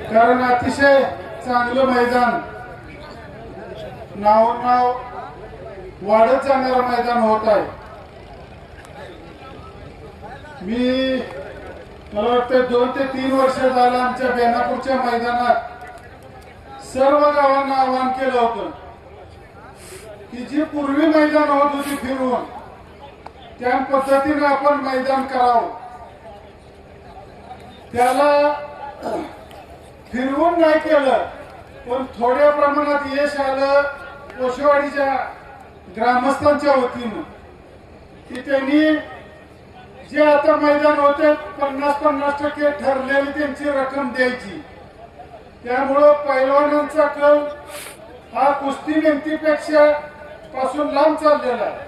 कारण अतिशय चांगलं मैदान, नाव वाढत जाणारं मैदान होत आहे। मला वाटतं 2 ते 3 वर्ष झालं आमच्या बेनापूरच्या मैदानात सर्व गावांना आवाहन केलं होतं की जी पूर्वी मैदान होत होती फिरवून, त्या पद्धतीने आपण मैदान करावं। त्याला फिरवून नाही केलं, पण थोड्या प्रमाणात यश आलं कोशेवाडीच्या ग्रामस्थांच्या वतीनं की त्यांनी जे आता मैदान होते 50-50% ठरलेली त्यांची रक्कम द्यायची। त्यामुळं पैलवानांचा कल हा कुस्ती नेमतीपेक्षा पासून लांब चाललेला आहे।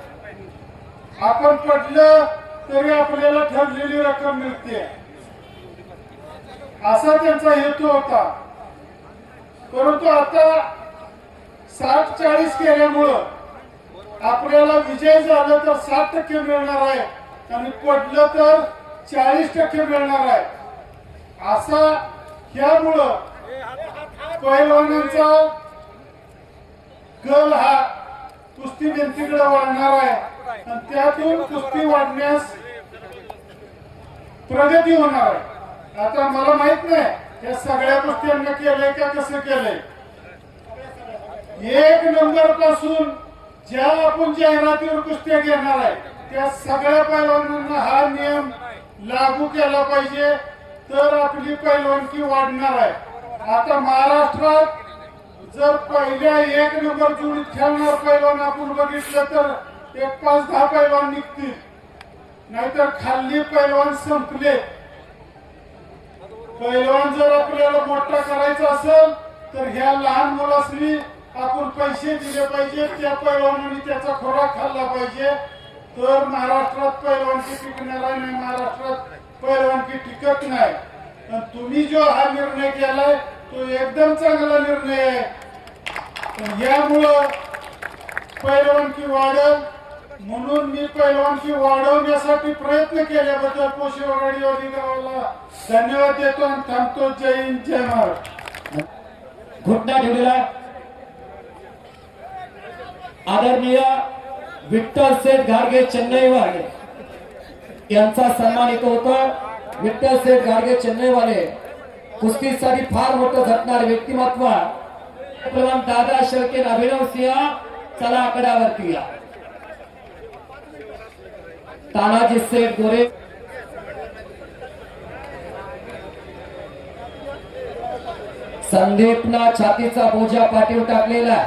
आपण पडलं तरी आपल्याला ठरलेली रक्कम मिळते असा त्यांचा हेतू होता। परंतु आता 60-40 केल्यामुळं आपल्याला विजय झाला तर 60% मिळणार आहे आणि पडलं तर 40% मिळणार आहे। असा ह्यामुळं पैलवानांचा कल हा कुस्ती नेमतीकडे वाढणार आहे आणि त्यातून कुस्ती वाढण्यास प्रगती होणार आहे। आता मला माहित नाही या सगळ्या कुस्त्यांना केलंय का कसं केलंय। 1 नंबर पासून ज्या आपण जाहिरातीवर कुस्त्या घेणार आहे त्या सगळ्या पैलवानांना हा नियम लागू केला पाहिजे, तर आपली पैलवानकी वाढणार आहे। आता महाराष्ट्रात जर पहिल्या 1 नंबर जोडीत खेळणार पैलवान आपण बघितलं तर 5-10 पैलवान निघतील, नाहीतर खाली पैलवान संपले। पैलवान जर आपल्याला मोठा करायचा असेल तर ह्या लहान मुलांनी आपण पैसे दिले पाहिजे, त्या पैलवानांनी त्याचा खोराक खाल्ला पाहिजे, तर महाराष्ट्रात पैलवानकी टिकणार नाही, महाराष्ट्रात पैलवानकी टिकत नाही। पण तुम्ही जो हा निर्णय केलाय तो एकदम चांगला निर्णय आहे। पण यामुळं पैलवानकी वाढेल, म्हणून मी पैलवानकी वाढवण्यासाठी प्रयत्न केल्याबद्दल कोशेवाडी गावाला धन्यवाद देतो आणि थांबतो। जय हिंद, जय महाराष्ट्र। घोषणा ठेवलेला आदरणीय विठ्ठल सेठ गाडगे चेन्नईवाले यांचा सन्मान इथं होता। विठ्ठल सेठ गाडगे चेन्नईवाले कुस्तीसाठी फार मोठं झटणारे व्यक्तिमत्व, प्रमाण दादा शेळके, अभिनव सिंह, चला आकड्यावरती या। तानाजी सेठ गोरे, संदीपना छातीचा बोजा पाठीवर टाकलेला,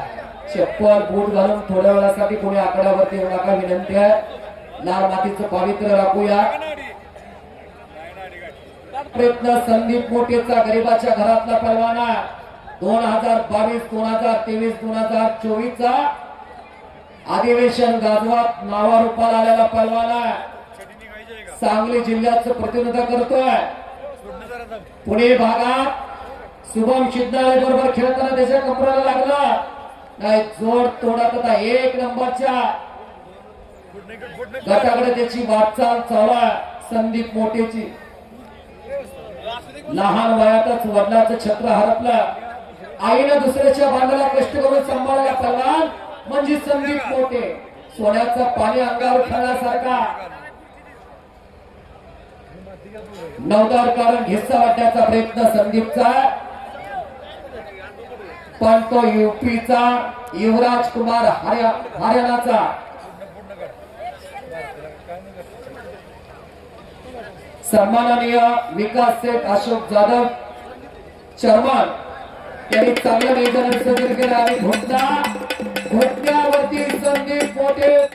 चप्पल बूट घालून थोड्या वेळासाठी कोणी आकड्यावरती येऊ नका, विनंती आहे। लाल मातीचं पावित्र्य राखूया। प्रयत्न संदीप मोठेचा गरीबाच्या घरातला पैलवाना 2022, 2023, 2024 चा अधिवेशन गाजवत नावारूपाला आलेला पैलवाना सांगली जिल्ह्याचं प्रतिनिधित्व करतोय। पुणे भागात शुभम शिंदे बरोबर खेळताना त्याच्या कमराला लागला नाही, जोड तोडत होता। 1 नंबरच्या गटाकडे त्याची वाटचाल चालू आहे संदीप मोठेची। लहान वयातच वडिलांचं छत्र हरपलं, आईनं दुसऱ्याच्या बांधाला कष्ट करून सांभाळला पैलवान म्हणजे संदीप मोठे। सोन्याचं पाणी अंगावर खेळण्यासारखा नवदार कारण हिस्सा वाटण्याचा प्रयत्न संदीपचा, पण तो यूपीचा युवराज कुमार हरियाणाचा सन्माननीय विकास सेठ अशोक जाधव चर्मन यांनी चांगल्या मैदानात सदर केला आणि घोटण्यावरती संदीप मोठे